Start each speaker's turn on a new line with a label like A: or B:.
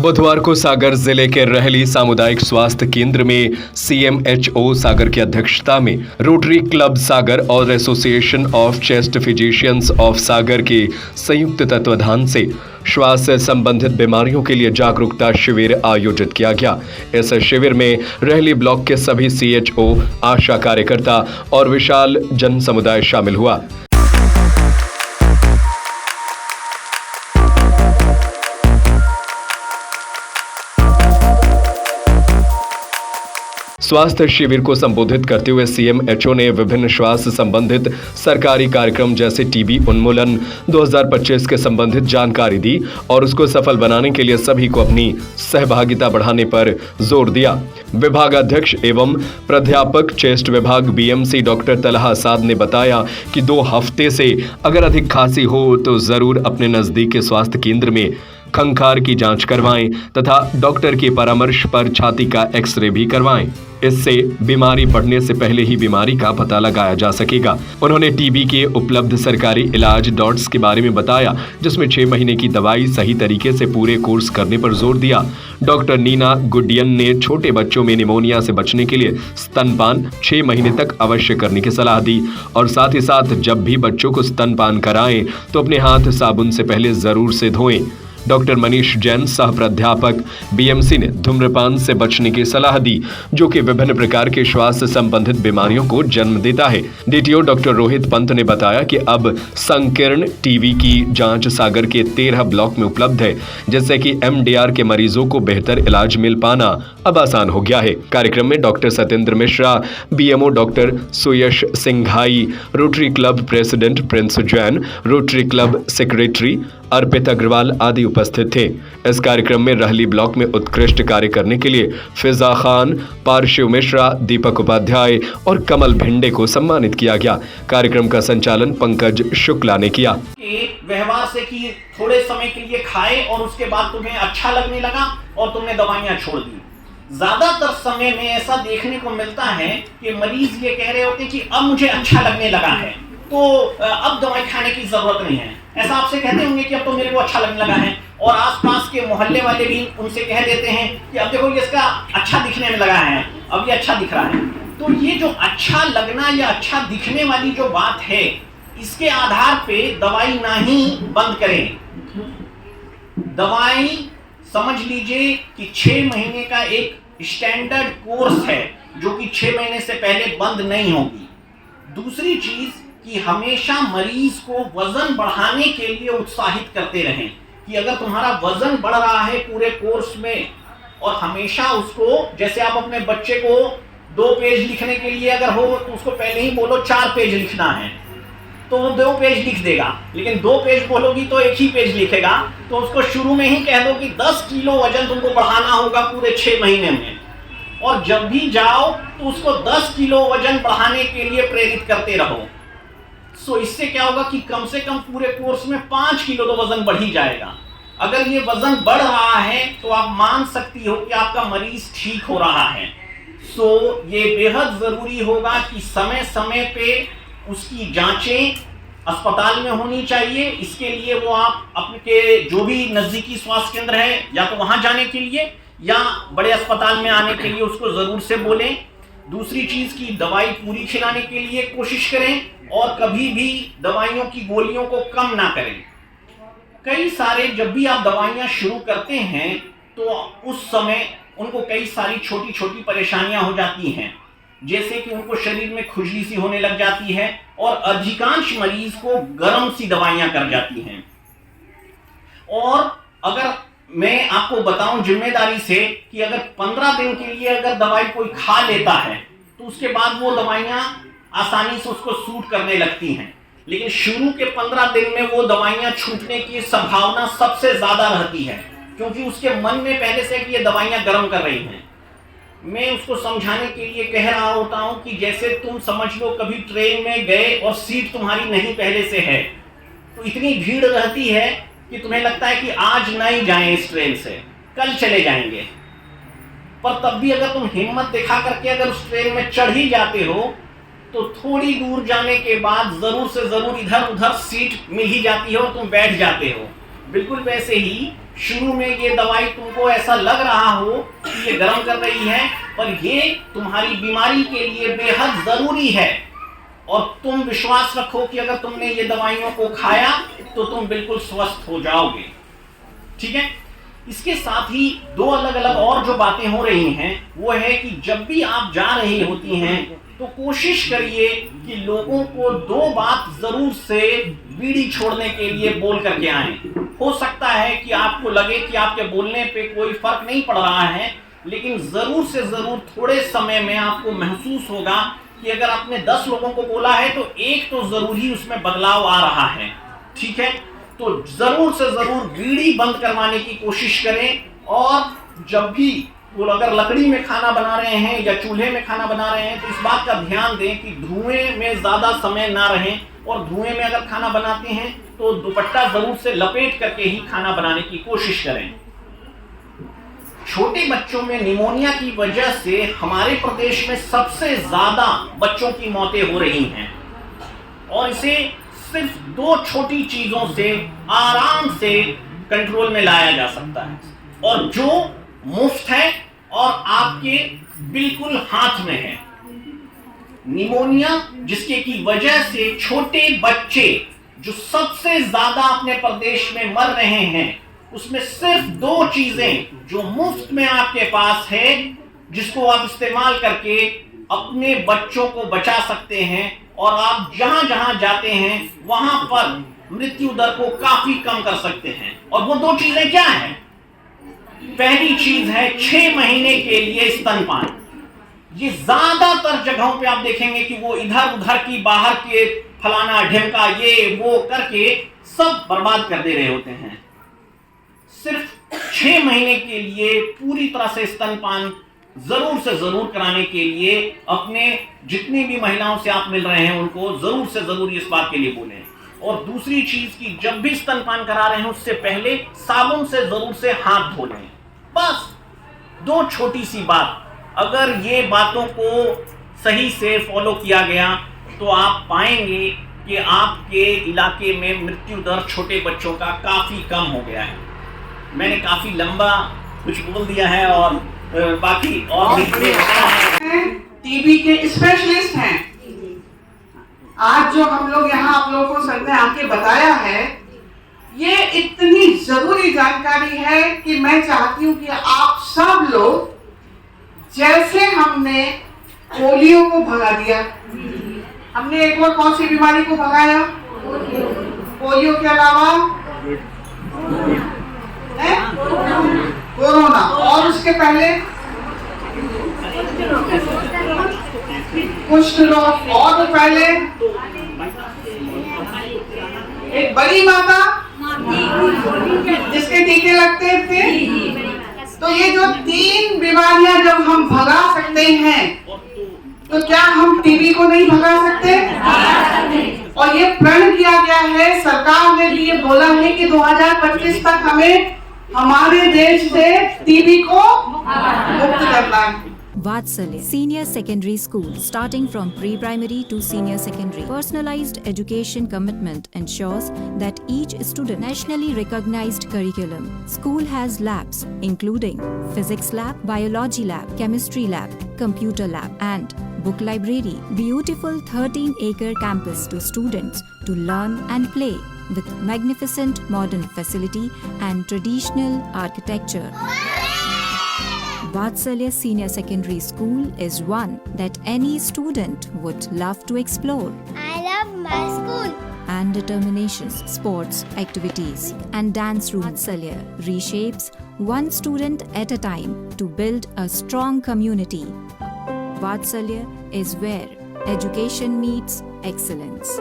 A: बुधवार को सागर जिले के रहली सामुदायिक स्वास्थ्य केंद्र में सीएमएचओ सागर की अध्यक्षता में रोटरी क्लब सागर और Association of Chest Physicians of Sagar के संयुक्त तत्वाधान से श्वास से संबंधित बीमारियों के लिए जागरूकता शिविर आयोजित किया गया। इस शिविर में रहली ब्लॉक के सभी सीएचओ, आशा कार्यकर्ता और विशाल जन समुदाय शामिल हुआ। स्वास्थ्य शिविर को संबोधित करते हुए सीएमएचओ ने विभिन्न श्वास संबंधित सरकारी कार्यक्रम जैसे टीबी उन्मूलन 2025 के संबंधित जानकारी दी और उसको सफल बनाने के लिए सभी को अपनी सहभागिता बढ़ाने पर जोर दिया। विभागाध्यक्ष एवं प्राध्यापक चेस्ट विभाग बीएमसी डॉक्टर तलहा साद ने बताया कि 2 हफ्ते से अगर अधिक खांसी हो तो जरूर अपने नजदीक के स्वास्थ्य केंद्र में खंखार की जांच करवाएं तथा डॉक्टर के परामर्श पर छाती का एक्सरे भी करवाएं। इससे बीमारी बढ़ने से पहले ही बीमारी का पता लगाया जा सकेगा। उन्होंने टीबी के उपलब्ध सरकारी इलाज डॉट्स के बारे में बताया, जिसमें 6 महीने की दवाई सही तरीके से पूरे कोर्स करने पर जोर दिया। डॉक्टर नीना गुडियन ने छोटे बच्चों में निमोनिया से बचने के लिए स्तनपान 6 महीने तक अवश्य करने की सलाह दी और साथ ही साथ जब भी बच्चों को स्तनपान कराएं तो अपने हाथ साबुन से पहले जरूर से धोएं। डॉक्टर मनीष जैन सह प्राध्यापक बीएमसी ने धूम्रपान से बचने की सलाह दी, जो कि विभिन्न प्रकार के श्वास से संबंधित बीमारियों को जन्म देता है। डीटीओ डॉक्टर रोहित पंत ने बताया कि अब संकीर्ण टीबी की जांच सागर के 13 ब्लॉक में उपलब्ध है, जिससे कि एमडीआर के मरीजों को बेहतर इलाज मिल पाना अब आसान हो गया है। कार्यक्रम में doctor Satyendra Mishra, BMO doctor Suyash Singhai, Rotary Club president Prince Jain, Rotary Club secretary Arpit Agrawal आदि उपस्थित थे। इस कार्यक्रम में रहली ब्लॉक में उत्कृष्ट कार्य करने के लिए फिजा खान, पारशिव मिश्रा, दीपक उपाध्याय और कमल भिंडे को सम्मानित किया गया। कार्यक्रम का संचालन पंकज शुक्ला ने किया।
B: व्यवहार से कि थोड़े समय के लिए खाए और उसके बाद तुम्हें अच्छा लगने लगा और तुमने दवाइयां छोड़ दी। ज्यादातर समय में ऐसा देखने को मिलता है कि मरीज ये कह रहे होते हैं कि अब मुझे अच्छा लगने लगा है तो अब दवाई खाने की जरूरत नहीं है। ऐसा आपसे कहते होंगे कि अब तो मेरे को अच्छा लगने लगा है, और आसपास के मोहल्ले वाले भी उनसे कह देते हैं कि अब देखो ये इसका अच्छा दिखने में लगा है, अब ये अच्छा दिख रहा है। तो ये जो अच्छा लगना या अच्छा दिखने वाली जो बात है, इसके आधार पे दवाई ना ही बंद करें। दवाई समझ लीजिए कि 6 महीने का एक स्टैंडर्ड कोर्स है जो कि 6 महीने से पहले बंद नहीं होगी। दूसरी चीज कि हमेशा मरीज को वजन बढ़ाने के लिए उत्साहित करते रहें कि अगर तुम्हारा वजन बढ़ रहा है पूरे कोर्स में, और हमेशा उसको, जैसे आप अपने बच्चे को 2 पेज लिखने के लिए अगर हो तो उसको पहले ही बोलो 4 पेज लिखना है तो वो 2 पेज लिख देगा, लेकिन 2 पेज बोलोगी तो 1 ही पेज लिखेगा। तो उसको शुरू में ही कह दो कि 10 किलो वजन तुमको बढ़ाना होगा पूरे 6 महीने में, और जब भी जाओ तो उसको 10 किलो वजन बढ़ाने के लिए प्रेरित करते रहो। सो इससे क्या होगा कि कम से कम पूरे कोर्स में 5 किलो तो वजन बढ़ ही जाएगा। अगर ये वजन बढ़ रहा है तो आप मान सकती हो कि आपका मरीज ठीक हो रहा है। सो ये बेहद जरूरी होगा कि समय समय पे उसकी जांचें अस्पताल में होनी चाहिए। इसके लिए वो आप अपने जो भी नजदीकी स्वास्थ्य केंद्र है या तो वहां जाने के लिए या बड़े अस्पताल में आने के लिए उसको जरूर से बोलें। दूसरी चीज की दवाई पूरी खिलाने के लिए कोशिश करें और कभी भी दवाइयों की गोलियों को कम ना करें। कई सारे जब भी आप दवाइयां शुरू करते हैं तो उस समय उनको कई सारी छोटी छोटी परेशानियां हो जाती हैं, जैसे कि उनको शरीर में खुजली सी होने लग जाती है और अधिकांश मरीज को गर्म सी दवाइयां कर जाती हैं। और अगर मैं आपको बताऊं जिम्मेदारी से कि अगर 15 दिन के लिए अगर दवाई कोई खा लेता है तो उसके बाद वो दवाइयां आसानी से उसको सूट करने लगती हैं, लेकिन शुरू के 15 दिन में वो दवाइयां छूटने की संभावना सबसे ज्यादा रहती है, क्योंकि उसके मन में पहले से कि ये दवाइयां गर्म कर रही हैं। मैं उसको समझाने के लिए कह रहा होता हूं कि जैसे तुम समझ लो कभी ट्रेन में गए और सीट तुम्हारी नहीं पहले से है, तो इतनी भीड़ रहती है कि तुम्हें लगता है कि आज नहीं जाएं इस ट्रेन से, कल चले जाएंगे। पर तब भी अगर तुम हिम्मत दिखा करके अगर उस ट्रेन में चढ़ ही जाते हो तो थोड़ी दूर जाने के बाद जरूर से जरूर इधर उधर सीट मिल ही जाती है और तुम बैठ जाते हो। बिल्कुल वैसे ही शुरू में ये दवाई तुमको ऐसा लग रहा हो कि ये गर्म कर रही है, पर ये तुम्हारी बीमारी के लिए बेहद जरूरी है। और तुम विश्वास रखो कि अगर तुमने ये दवाइयों को खाया तो तुम बिल्कुल स्वस्थ हो जाओगे। ठीक है। इसके साथ ही दो अलग अलग और जो बातें हो रही हैं वो है कि जब भी आप जा रही होती हैं तो कोशिश करिए कि लोगों को दो बात जरूर से बीड़ी छोड़ने के लिए बोल करके आएं। हो सकता है कि आपको लगे कि आपके बोलने पे कोई फर्क नहीं पड़ रहा है, लेकिन जरूर से जरूर थोड़े समय में आपको महसूस होगा कि अगर आपने 10 लोगों को बोला है तो एक तो जरूर ही उसमें बदलाव आ रहा है। ठीक है। तो जरूर से जरूर बीड़ी बंद करवाने की कोशिश करें। और जब भी वो अगर लकड़ी में खाना बना रहे हैं या चूल्हे में खाना बना रहे हैं तो इस बात का ध्यान दें कि धुएं में ज्यादा समय ना रहें, और धुएं में अगर खाना बनाते हैं तो दुपट्टा जरूर से लपेट करके ही खाना बनाने की कोशिश करें। छोटे बच्चों में निमोनिया की वजह से हमारे प्रदेश में सबसे ज्यादा बच्चों की मौतें हो रही हैं, और इसे सिर्फ दो छोटी चीजों से आराम से कंट्रोल में लाया जा सकता है, और जो मुफ्त है और आपके बिल्कुल हाथ में है। निमोनिया जिसके की वजह से छोटे बच्चे जो सबसे ज्यादा अपने प्रदेश में मर रहे हैं, उसमें सिर्फ दो चीजें जो मुफ्त में आपके पास है, जिसको आप इस्तेमाल करके अपने बच्चों को बचा सकते हैं, और आप जहां जहां जाते हैं वहां पर मृत्यु दर को काफी कम कर सकते हैं। और वो दो चीजें क्या हैं? पहली चीज है 6 महीने के लिए स्तनपान। ये ज्यादातर जगहों पे आप देखेंगे कि वो इधर उधर की बाहर के फलाना ढिमका ये वो करके सब बर्बाद कर दे रहे होते हैं। सिर्फ 6 महीने के लिए पूरी तरह से स्तनपान जरूर से जरूर कराने के लिए अपने जितनी भी महिलाओं से आप मिल रहे हैं उनको जरूर से जरूर इस बात के लिए बोलें। और दूसरी चीज की जब भी स्तनपान करा रहे हैं उससे पहले साबुन से जरूर से हाथ धो लें। बस दो छोटी सी बात, अगर ये बातों को सही से फॉलो किया गया तो आप पाएंगे कि आपके इलाके में मृत्यु दर छोटे बच्चों का काफी कम हो गया है। मैंने काफी लंबा कुछ बोल दिया है और बाकी और
C: टीबी के स्पेशलिस्ट हैं। आज जो हम लोग यहाँ आप लोगों को सर ने आके बताया है, ये इतनी जरूरी जानकारी है कि मैं चाहती हूँ कि आप सब लोग, जैसे हमने पोलियो को भगा दिया, हमने एक और कौन सी बीमारी को भगाया? पोलियो के अलावा कोरोना, और उसके पहले कुष्ठ रोग, और पहले एक बड़ी माता जिसके टीके लगते थे। तो ये जो 3 बीमारियां जब हम भगा सकते हैं तो क्या हम टीबी को नहीं भगा सकते? और ये प्रण किया गया है, सरकार ने भी ये बोला है कि 2025 तक हमें हमारे देश से टीबी को मुक्त करना है।
D: Vatsalya Senior Secondary School, starting from pre-primary to senior secondary. Personalized education commitment ensures that each student nationally recognized curriculum. School has labs including physics lab, biology lab, chemistry lab, computer lab and book library. Beautiful 13-acre campus to students to learn and play with magnificent modern facility and traditional architecture. Vatsalya Senior Secondary School is one that any student would love to explore.
E: I love my school.
D: And determinations, sports, activities, and dance room. Vatsalya reshapes one student at a time to build a strong community. Vatsalya is where education meets excellence.